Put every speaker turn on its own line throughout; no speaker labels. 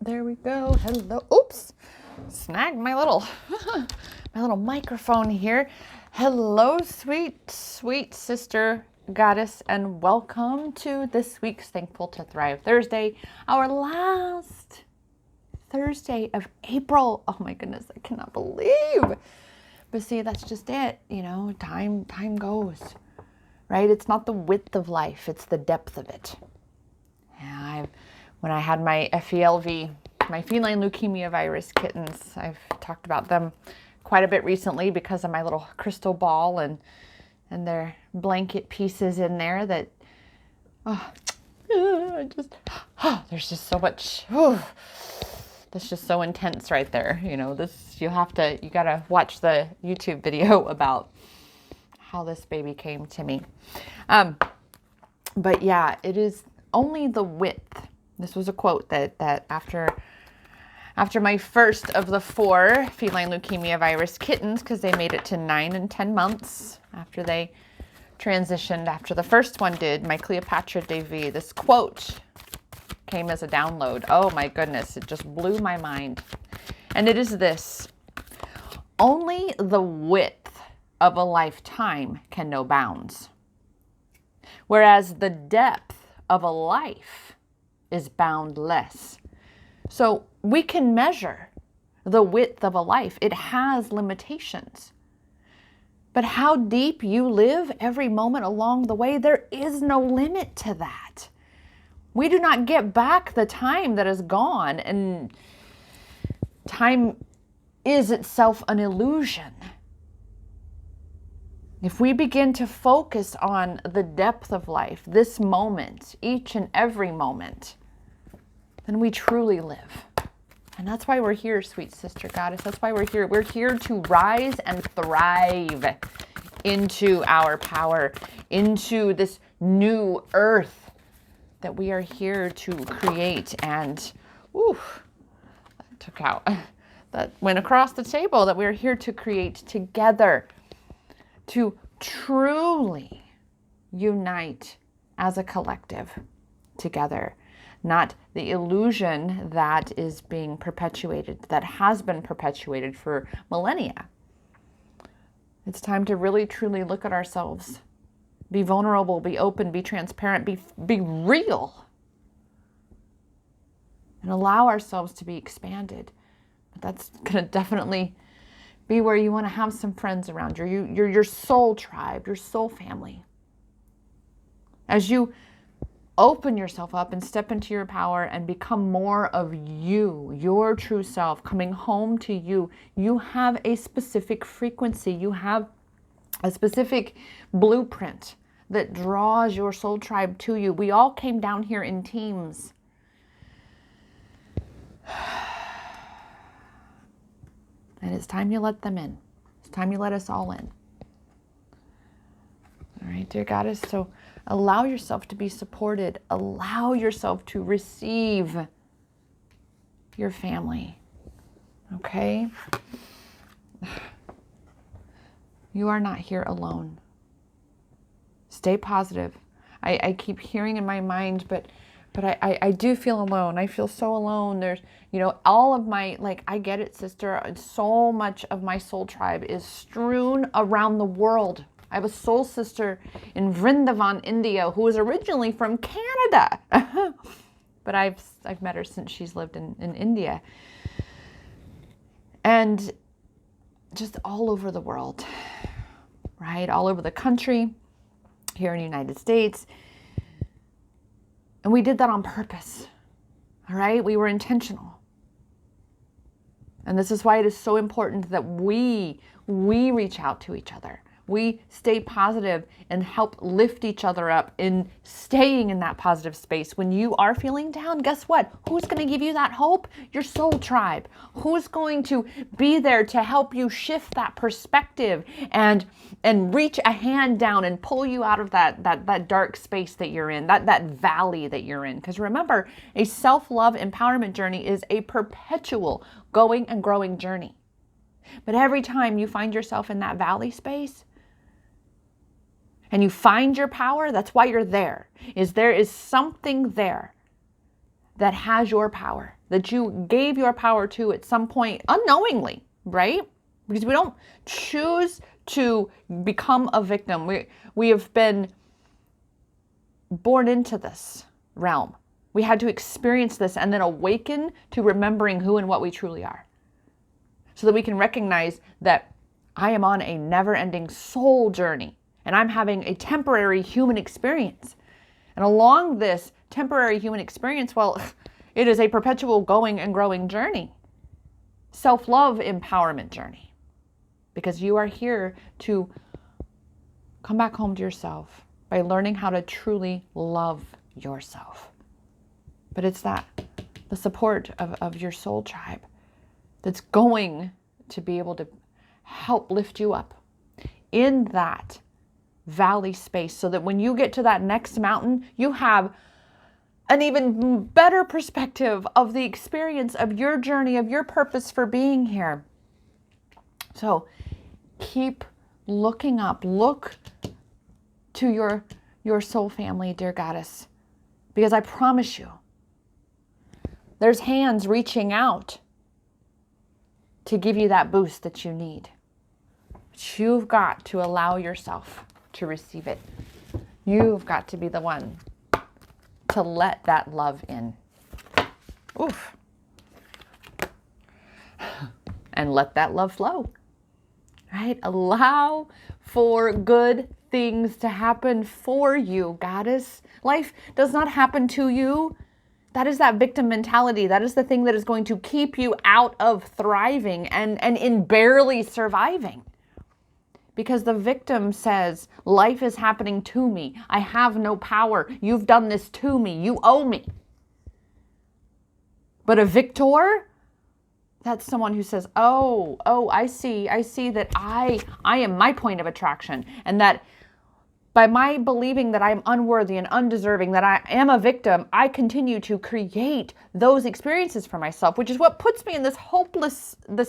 There we go. Hello. Oops. Snagged my little my little microphone here. Hello, sweet, sweet sister goddess, and welcome to this week's Thankful to Thrive Thursday, our last Thursday of April. Oh my goodness, I cannot believe. But see, that's just it. You know, time goes, right? It's not the width of life, it's the depth of it. Yeah, when I had my FELV, my feline leukemia virus kittens, I've talked about them quite a bit recently because of my little crystal ball and their blanket pieces in there that, there's just so much, that's just so intense right there. You know, you gotta watch the YouTube video about how this baby came to me. But yeah, it is only the width. This was a quote that after my first of the 4 feline leukemia virus kittens, because they made it to 9 and 10 months after they transitioned, after the first one did, my Cleopatra Davy, this quote came as a download. Oh my goodness, it just blew my mind. And it is this: only the width of a lifetime can know bounds, whereas the depth of a life is boundless. So we can measure the width of a life. It has limitations. But how deep you live every moment along the way, there is no limit to that. We do not get back the time that is gone, and time is itself an illusion. If we begin to focus on the depth of life, this moment, each and every moment, then we truly live. And that's why we're here, sweet sister goddess. That's why we're here. We're here to rise and thrive into our power, into this new earth that we are here to create. And, that took out, that went across the table, that we're here to create together, to truly unite as a collective together. Not the illusion that is being perpetuated, that has been perpetuated for millennia. It's time to really truly look at ourselves, be vulnerable, be open, be transparent, be real, and allow ourselves to be expanded. But that's going to definitely be where you want to have some friends around you, your soul tribe, your soul family. As you open yourself up and step into your power and become more of you, your true self, coming home to you, you have a specific frequency. You have a specific blueprint that draws your soul tribe to you. We all came down here in teams. And it's time you let them in. It's time you let us all in. All right, dear goddess. So allow yourself to be supported. Allow yourself to receive your family. Okay? You are not here alone. Stay positive. I keep hearing in my mind, but I do feel alone. I feel so alone. There's, all of my, I get it, sister. So much of my soul tribe is strewn around the world. I have a soul sister in Vrindavan, India, who is originally from Canada. But I've met her since she's lived in India. And just all over the world, right? All over the country, here in the United States. And we did that on purpose, all right? We were intentional. And this is why it is so important that we reach out to each other. We stay positive and help lift each other up in staying in that positive space. When you are feeling down, guess what? Who's going to give you that hope? Your soul tribe. Who's going to be there to help you shift that perspective and reach a hand down and pull you out of that dark space that you're in, that valley that you're in? Because remember, a self-love empowerment journey is a perpetual going and growing journey. But every time you find yourself in that valley space, and you find your power, that's why you're there. There is something there that has your power, that you gave your power to at some point unknowingly, right? Because we don't choose to become a victim. We have been born into this realm. We had to experience this and then awaken to remembering who and what we truly are, so that we can recognize that I am on a never-ending soul journey and I'm having a temporary human experience. And along this temporary human experience, well, it is a perpetual going and growing journey. Self-love empowerment journey. Because you are here to come back home to yourself by learning how to truly love yourself. But it's the support of your soul tribe that's going to be able to help lift you up in that valley space, so that when you get to that next mountain, you have an even better perspective of the experience of your journey, of your purpose for being here. So keep looking up. Look to your soul family, dear goddess, because I promise you, there's hands reaching out to give you that boost that you need. But you've got to allow yourself to receive it. You've got to be the one to let that love in. Oof. And let that love flow. Right? Allow for good things to happen for you, goddess. Life does not happen to you. That is that victim mentality. That is the thing that is going to keep you out of thriving and in barely surviving. Because the victim says, life is happening to me. I have no power. You've done this to me. You owe me. But a victor, that's someone who says, oh, I see that I am my point of attraction. And that by my believing that I am unworthy and undeserving, that I am a victim, I continue to create those experiences for myself, which is what puts me in this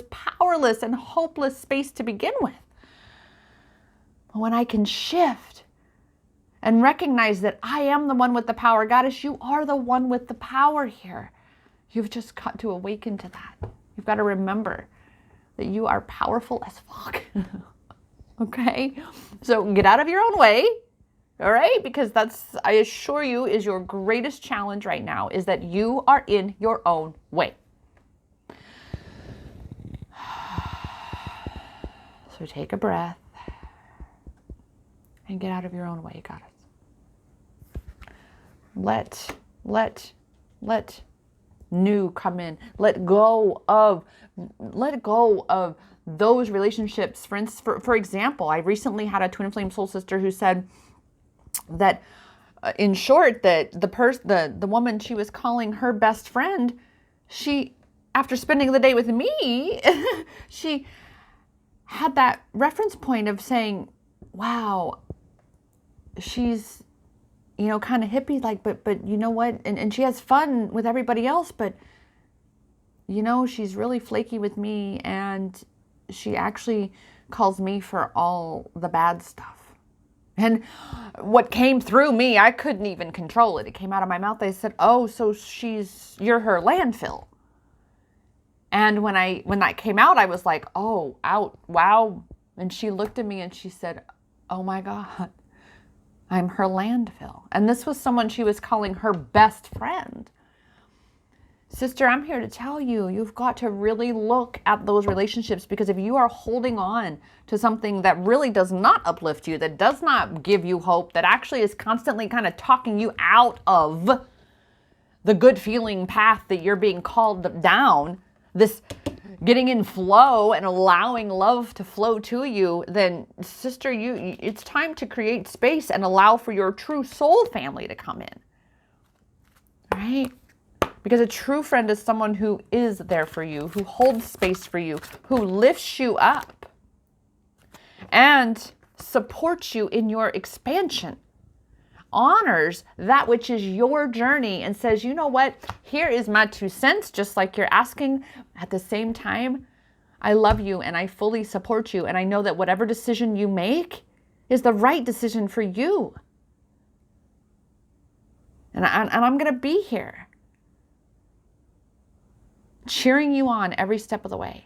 powerless and hopeless space to begin with. When I can shift and recognize that I am the one with the power. Goddess, you are the one with the power here. You've just got to awaken to that. You've got to remember that you are powerful as fuck. Okay? So get out of your own way. All right? Because that's, I assure you, is your greatest challenge right now, is that you are in your own way. So take a breath. And get out of your own way, goddess. Let new come in. Let go of those relationships. For example, I recently had a twin flame soul sister who said that, in short, that the woman she was calling her best friend, she, after spending the day with me, she had that reference point of saying, wow, she's, kind of hippie, like, but you know what? And she has fun with everybody else, but, she's really flaky with me, and she actually calls me for all the bad stuff. And what came through me, I couldn't even control it. It came out of my mouth. I said, oh, so you're her landfill. And when that came out, I was like, oh, out, wow. And she looked at me and she said, oh my God, I'm her landfill. And this was someone she was calling her best friend. Sister, I'm here to tell you, you've got to really look at those relationships, because if you are holding on to something that really does not uplift you, that does not give you hope, that actually is constantly kind of talking you out of the good feeling path that you're being called down, this getting in flow and allowing love to flow to you, then sister, it's time to create space and allow for your true soul family to come in. Right? Because a true friend is someone who is there for you, who holds space for you, who lifts you up and supports you in your expansion, honors that which is your journey, and says, you know what, here is my 2 cents, just like you're asking. At the same time, I love you and I fully support you, and I know that whatever decision you make is the right decision for you. And I'm going to be here cheering you on every step of the way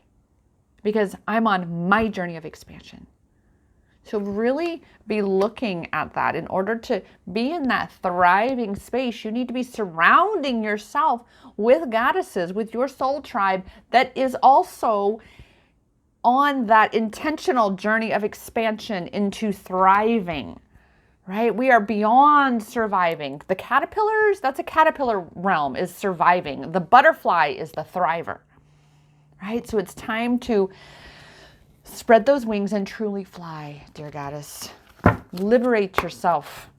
because I'm on my journey of expansion. So really be looking at that. In order to be in that thriving space, you need to be surrounding yourself with goddesses, with your soul tribe that is also on that intentional journey of expansion into thriving, right? We are beyond surviving. The caterpillars, that's a caterpillar realm, is surviving. The butterfly is the thriver, right? So it's time to spread those wings and truly fly, dear goddess. Liberate yourself,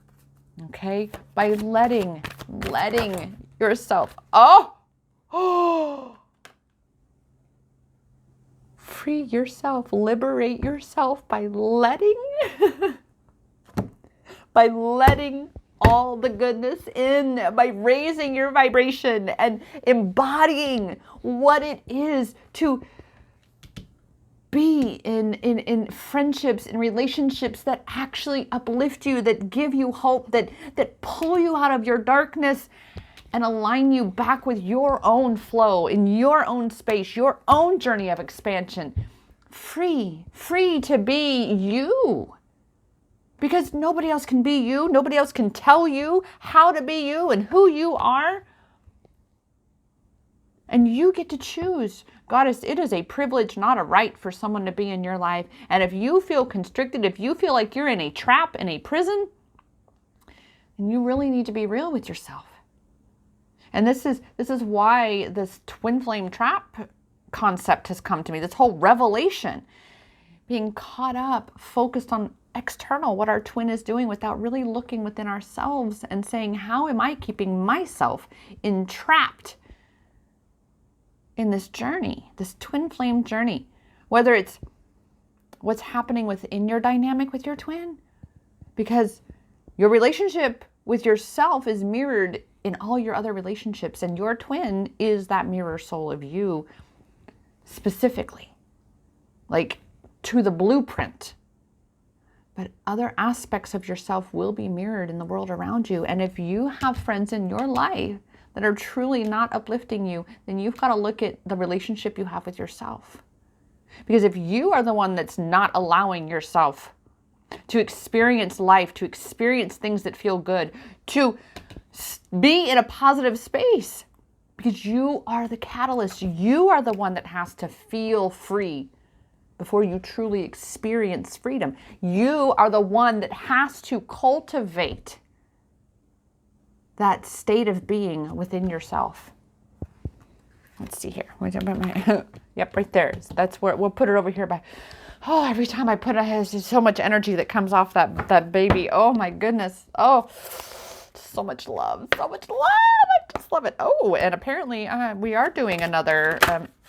okay? By letting yourself, free yourself, liberate yourself by letting all the goodness in, by raising your vibration and embodying what it is to be in friendships, in relationships that actually uplift you, that give you hope, that pull you out of your darkness and align you back with your own flow, in your own space, your own journey of expansion. Free to be you. Because nobody else can be you. Nobody else can tell you how to be you and who you are. And you get to choose. Goddess, it is a privilege, not a right, for someone to be in your life. And if you feel constricted, if you feel like you're in a trap, in a prison, then you really need to be real with yourself. And this is why this twin flame trap concept has come to me, this whole revelation. Being caught up, focused on external, what our twin is doing, without really looking within ourselves and saying, how am I keeping myself entrapped in this journey, this twin flame journey? Whether it's what's happening within your dynamic with your twin, because your relationship with yourself is mirrored in all your other relationships, and your twin is that mirror soul of you specifically, like to the blueprint. But other aspects of yourself will be mirrored in the world around you. And if you have friends in your life that are truly not uplifting you, then you've got to look at the relationship you have with yourself. Because if you are the one that's not allowing yourself to experience life, to experience things that feel good, to be in a positive space, because you are the catalyst, you are the one that has to feel free before you truly experience freedom. You are the one that has to cultivate that state of being within yourself. Let's see here. Yep, right there. That's where we'll put it over here by. Oh, every time I put it, there's just so much energy that comes off that baby. Oh my goodness. Oh, so much love. So much love. I just love it. Oh, and apparently we are doing another,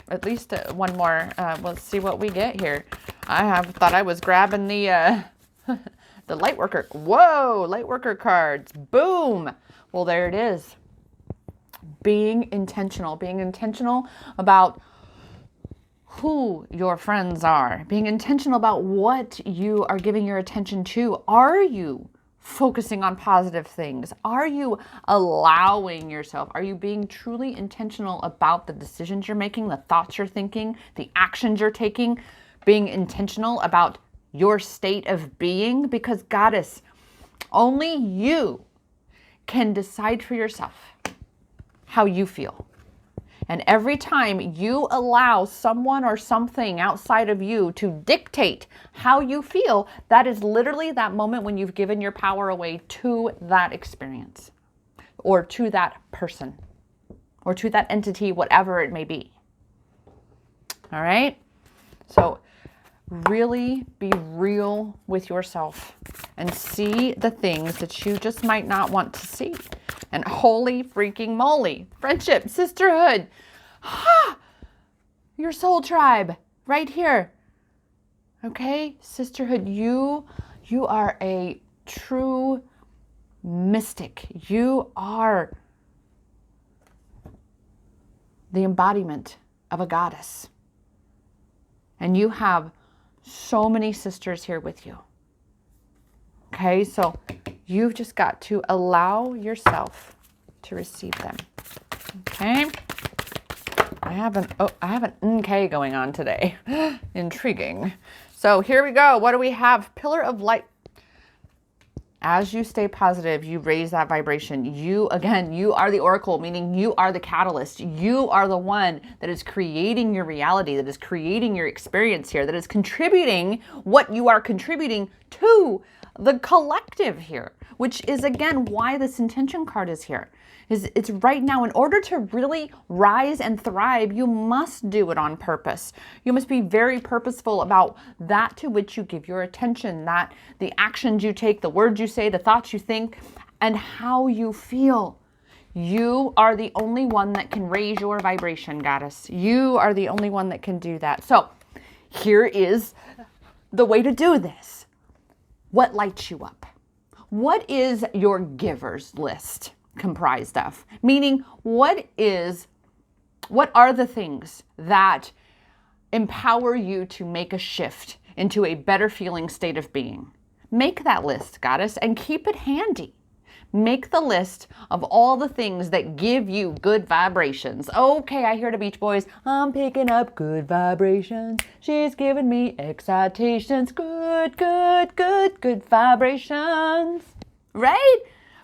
at least one more. We'll see what we get here. I have thought I was grabbing the the light worker. Whoa, light worker cards. Boom. Well, there it is. Being intentional about who your friends are, being intentional about what you are giving your attention to. Are you focusing on positive things? Are you allowing yourself? Are you being truly intentional about the decisions you're making, the thoughts you're thinking, the actions you're taking, being intentional about your state of being? Because goddess, only you can decide for yourself how you feel. And every time you allow someone or something outside of you to dictate how you feel, that is literally that moment when you've given your power away to that experience, or to that person, or to that entity, whatever it may be. All right? So really be real with yourself and see the things that you just might not want to see. And holy freaking moly, friendship, sisterhood, your soul tribe right here. Okay, sisterhood, you are a true mystic. You are the embodiment of a goddess. And you have so many sisters here with you. Okay, so you've just got to allow yourself to receive them. Okay? I have an NK going on today. Intriguing. So here we go. What do we have? Pillar of light. As you stay positive, you raise that vibration. You are the oracle, meaning you are the catalyst. You are the one that is creating your reality, that is creating your experience here, that is contributing what you are contributing to the collective here, which is, again, why this intention card is here. It's right now. In order to really rise and thrive, you must do it on purpose. You must be very purposeful about that to which you give your attention, that the actions you take, the words you say, the thoughts you think, and how you feel. You are the only one that can raise your vibration, goddess. You are the only one that can do that. So here is the way to do this. What lights you up? What is your giver's list comprised of? Meaning, what are the things that empower you to make a shift into a better feeling state of being? Make that list, goddess, and keep it handy. Make the list of all the things that give you good vibrations. Okay, I hear the Beach Boys. I'm picking up good vibrations. She's giving me excitations. Good, good, good, good vibrations. Right?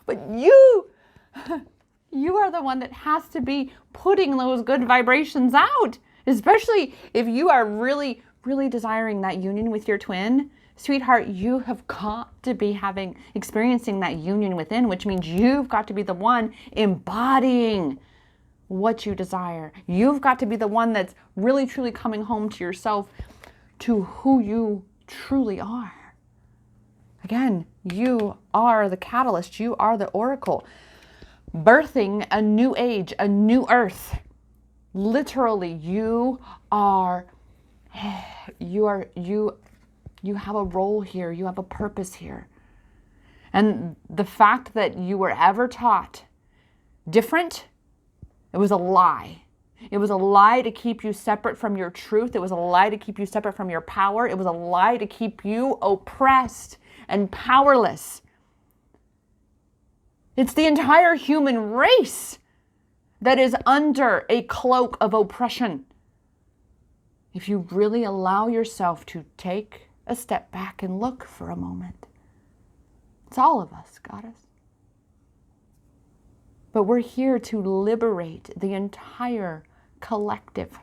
But you are the one that has to be putting those good vibrations out, especially if you are really, really desiring that union with your twin. Sweetheart, you have got to be experiencing that union within, which means you've got to be the one embodying what you desire. You've got to be the one that's really, truly coming home to yourself, to who you truly are. Again, you are the catalyst. You are the oracle. Birthing a new age, a new earth. Literally, you have a role here. You have a purpose here. And the fact that you were ever taught different, it was a lie. It was a lie to keep you separate from your truth. It was a lie to keep you separate from your power. It was a lie to keep you oppressed and powerless. It's the entire human race that is under a cloak of oppression. If you really allow yourself to take a step back and look for a moment, it's all of us, goddess. But we're here to liberate the entire collective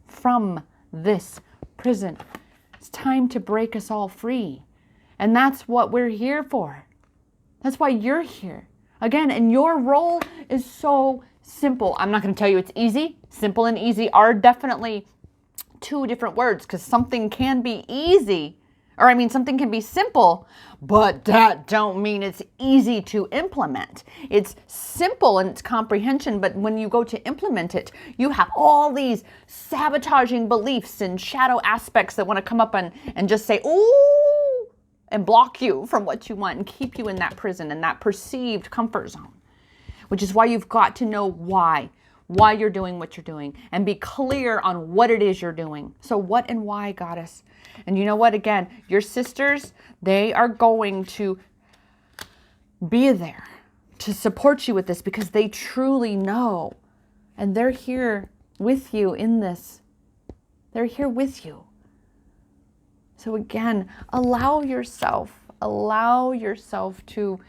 from this prison. It's time to break us all free. And that's what we're here for. That's why you're here. Again, and your role is so simple. I'm not going to tell you it's easy. Simple and easy are definitely two different words, because something can be easy, something can be simple, but that don't mean it's easy to implement. It's simple in its comprehension, but when you go to implement it, you have all these sabotaging beliefs and shadow aspects that want to come up and just say, ooh, and block you from what you want and keep you in that prison and that perceived comfort zone, which is why you've got to know why you're doing what you're doing and be clear on what it is you're doing. So what and why, goddess? And you know what? Again, your sisters, they are going to be there to support you with this because they truly know. And they're here with you in this. They're here with you. So again, allow yourself to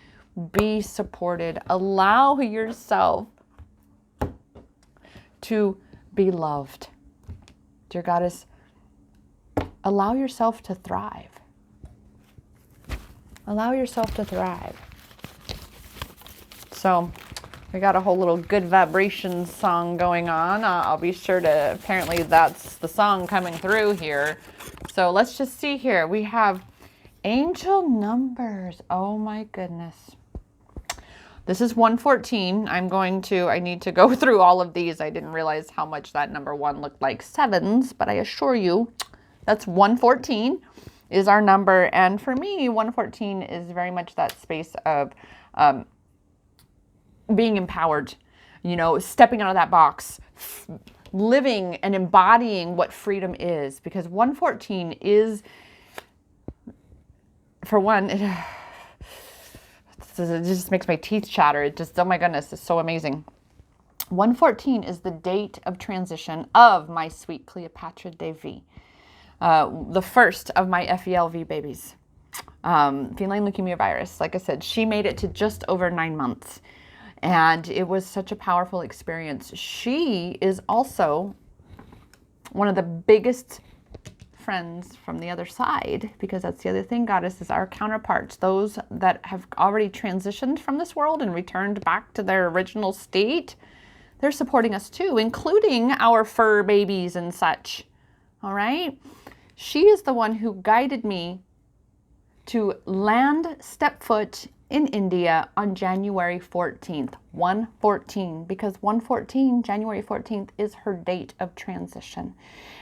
be supported. Allow yourself to be loved. Dear goddess, allow yourself to thrive. Allow yourself to thrive. So we got a whole little good vibrations song going on. I'll be sure to, apparently that's the song coming through here. So let's just see here. We have angel numbers. Oh my goodness. This is 114. I need to go through all of these. I didn't realize how much that number one looked like sevens, but I assure you that's 114 is our number. And for me, 114 is very much that space of being empowered, stepping out of that box, living and embodying what freedom is. Because 114 is, for one, it just makes my teeth chatter. It just, oh my goodness, it's so amazing. 114 is the date of transition of my sweet Cleopatra Devi, the first of my FELV babies. Feline leukemia virus, like I said, she made it to just over 9 months. And it was such a powerful experience. She is also one of the biggest friends from the other side, because that's the other thing, goddesses, our counterparts, those that have already transitioned from this world and returned back to their original state, they're supporting us too, including our fur babies and such. All right? She is the one who guided me to land, step foot in India on January 14th, 114, because 114, January 14th, is her date of transition.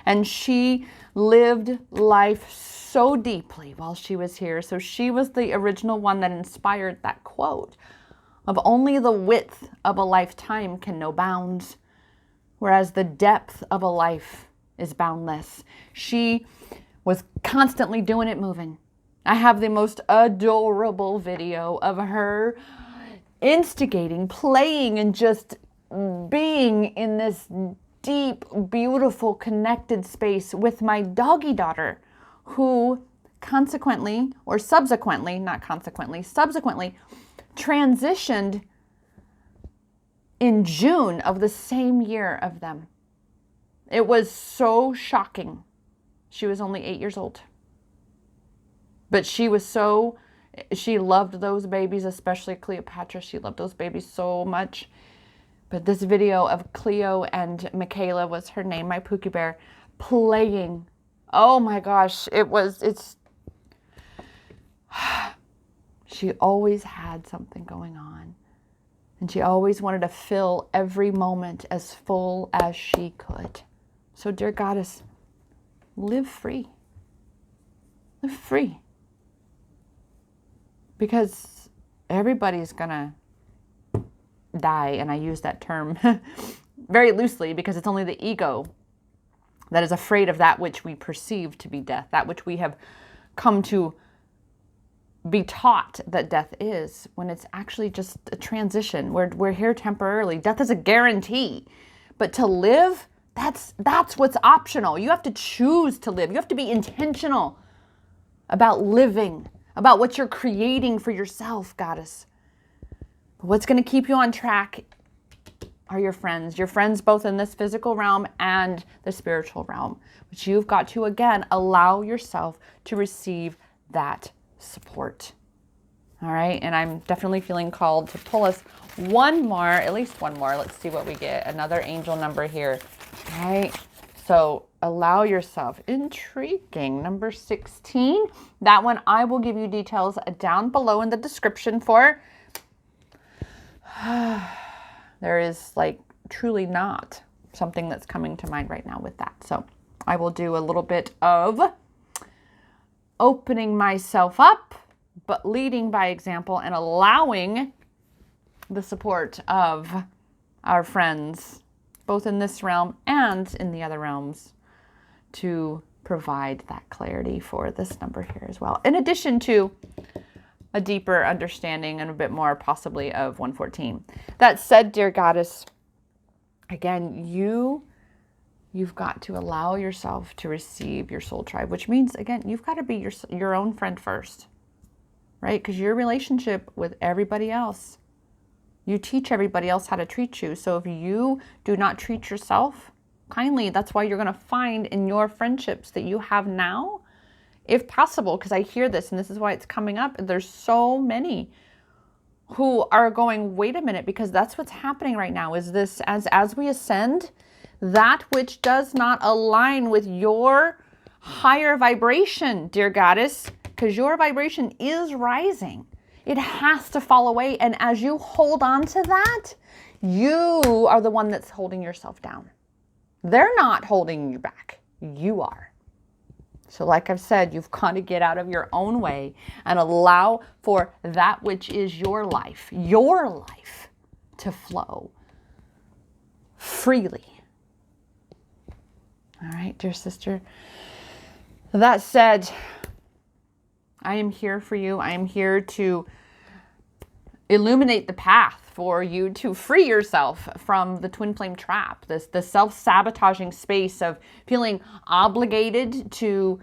And she lived life so deeply while she was here. So she was the original one that inspired that quote of only the width of a lifetime can know bounds, whereas the depth of a life is boundless. She was constantly doing it, moving. I have the most adorable video of her instigating, playing, and just being in this deep, beautiful, connected space with my doggy daughter, who subsequently transitioned in June of the same year of them. It was so shocking. She was only 8 years old. But she loved those babies, especially Cleopatra. She loved those babies so much. But this video of Cleo and Michaela was her name, my Pookie Bear, playing. Oh my gosh, she always had something going on. And she always wanted to fill every moment as full as she could. So dear goddess, live free. Live free. Because everybody's gonna die, and I use that term very loosely because it's only the ego that is afraid of that which we perceive to be death, that which we have come to be taught that death is, when it's actually just a transition. We're here temporarily. Death is a guarantee. But to live, that's what's optional. You have to choose to live. You have to be intentional about living, about what you're creating for yourself, goddess. What's going to keep you on track are your friends both in this physical realm and the spiritual realm. But you've got to, again, allow yourself to receive that support. All right, and I'm definitely feeling called to pull us at least one more. Let's see what we get. Another angel number here. All right, so allow yourself. Intriguing. Number 16. That one I will give you details down below in the description for. There is truly not something that's coming to mind right now with that. So I will do a little bit of opening myself up, but leading by example and allowing the support of our friends, both in this realm and in the other realms, to provide that clarity for this number here as well. In addition to a deeper understanding and a bit more possibly of 114. That said, dear goddess, again, you've got to allow yourself to receive your soul tribe, which means, again, you've got to be your own friend first, right? Because your relationship with everybody else, you teach everybody else how to treat you. So if you do not treat yourself kindly, that's why you're going to find in your friendships that you have now, if possible, because I hear this and this is why it's coming up, there's so many who are going, wait a minute, because that's what's happening right now, is this, as we ascend, that which does not align with your higher vibration, dear goddess, because your vibration is rising, it has to fall away. And as you hold on to that, you are the one that's holding yourself down. They're not holding you back. You are. So like I've said, you've got to get out of your own way and allow for that which is your life to flow freely. All right, dear sister. That said, I am here for you. I am here to illuminate the path for you to free yourself from the twin flame trap, the self-sabotaging space of feeling obligated to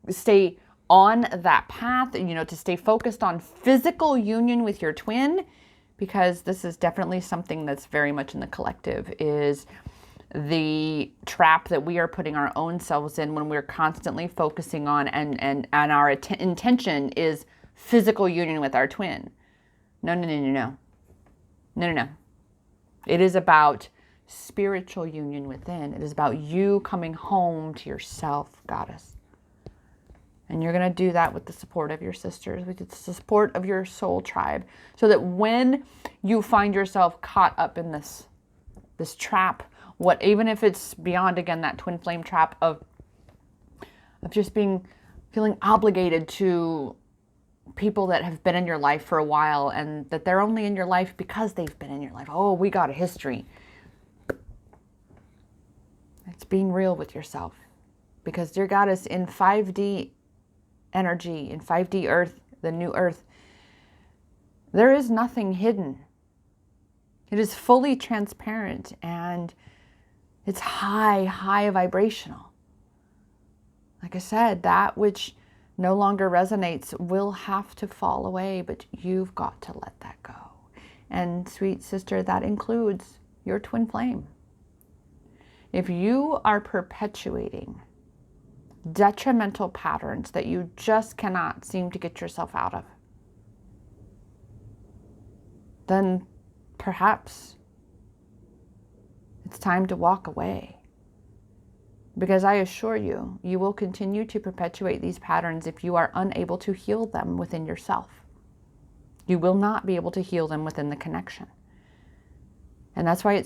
stay on that path, to stay focused on physical union with your twin, because this is definitely something that's very much in the collective, is the trap that we are putting our own selves in when we're constantly focusing on and our intention is physical union with our twin. No. It is about spiritual union within. It is about you coming home to yourself, goddess. And you're going to do that with the support of your sisters, with the support of your soul tribe, so that when you find yourself caught up in this trap, even if it's beyond, again, that twin flame trap of just feeling obligated to people that have been in your life for a while, and that they're only in your life because they've been in your life. Oh, we got a history. It's being real with yourself. Because, dear goddess, in 5D energy, in 5D earth, the new earth, there is nothing hidden. It is fully transparent, and it's high vibrational. Like I said, that which no longer resonates will have to fall away, but you've got to let that go. And sweet sister, that includes your twin flame. If you are perpetuating detrimental patterns that you just cannot seem to get yourself out of, then perhaps it's time to walk away. Because I assure you, you will continue to perpetuate these patterns if you are unable to heal them within yourself. You will not be able to heal them within the connection. And that's why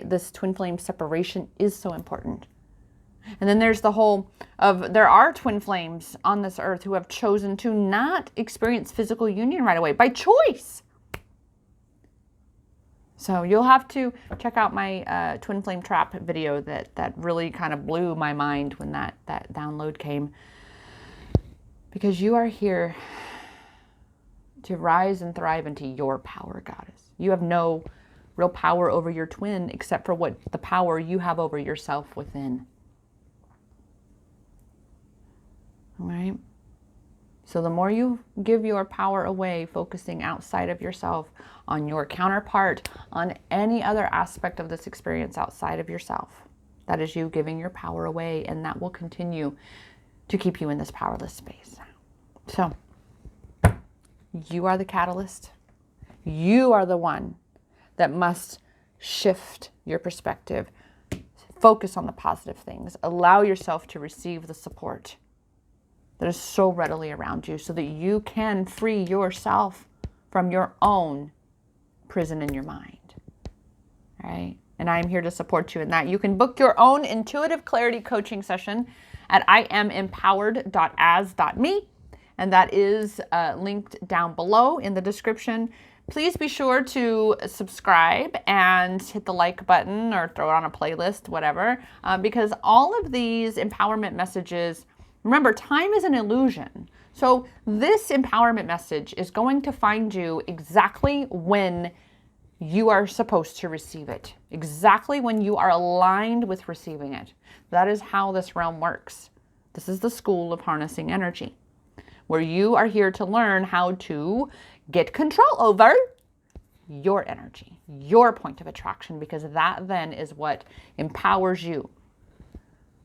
this twin flame separation is so important. And then there's the whole of, there are twin flames on this earth who have chosen to not experience physical union right away by choice. So you'll have to check out my twin flame trap video that really kind of blew my mind when that download came. Because you are here to rise and thrive into your power, goddess. You have no real power over your twin except for the power you have over yourself within. All right? So the more you give your power away, focusing outside of yourself, on your counterpart, on any other aspect of this experience outside of yourself, that is you giving your power away, and that will continue to keep you in this powerless space. So you are the catalyst. You are the one that must shift your perspective, focus on the positive things, allow yourself to receive the support that is so readily around you, so that you can free yourself from your own prison in your mind. All right? And I'm here to support you in that. You can book your own intuitive clarity coaching session at iamempowered.as.me, and that is linked down below in the description. Please be sure to subscribe and hit the like button or throw it on a playlist, whatever, because all of these empowerment messages, remember, time is an illusion. So this empowerment message is going to find you exactly when you are supposed to receive it, exactly when you are aligned with receiving it. That is how this realm works. This is the school of harnessing energy, where you are here to learn how to get control over your energy, your point of attraction, because that then is what empowers you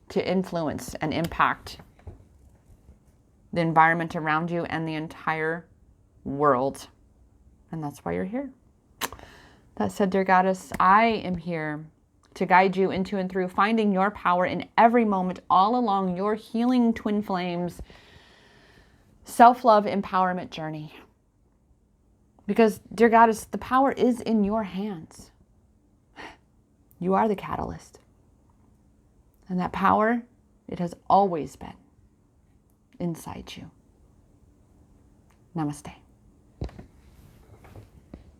to influence and impact the environment around you and the entire world. And that's why you're here. That said, dear goddess, I am here to guide you into and through finding your power in every moment, all along your healing twin flames self-love empowerment journey. Because, dear goddess, the power is in your hands. You are the catalyst. And that power, it has always been inside you. Namaste.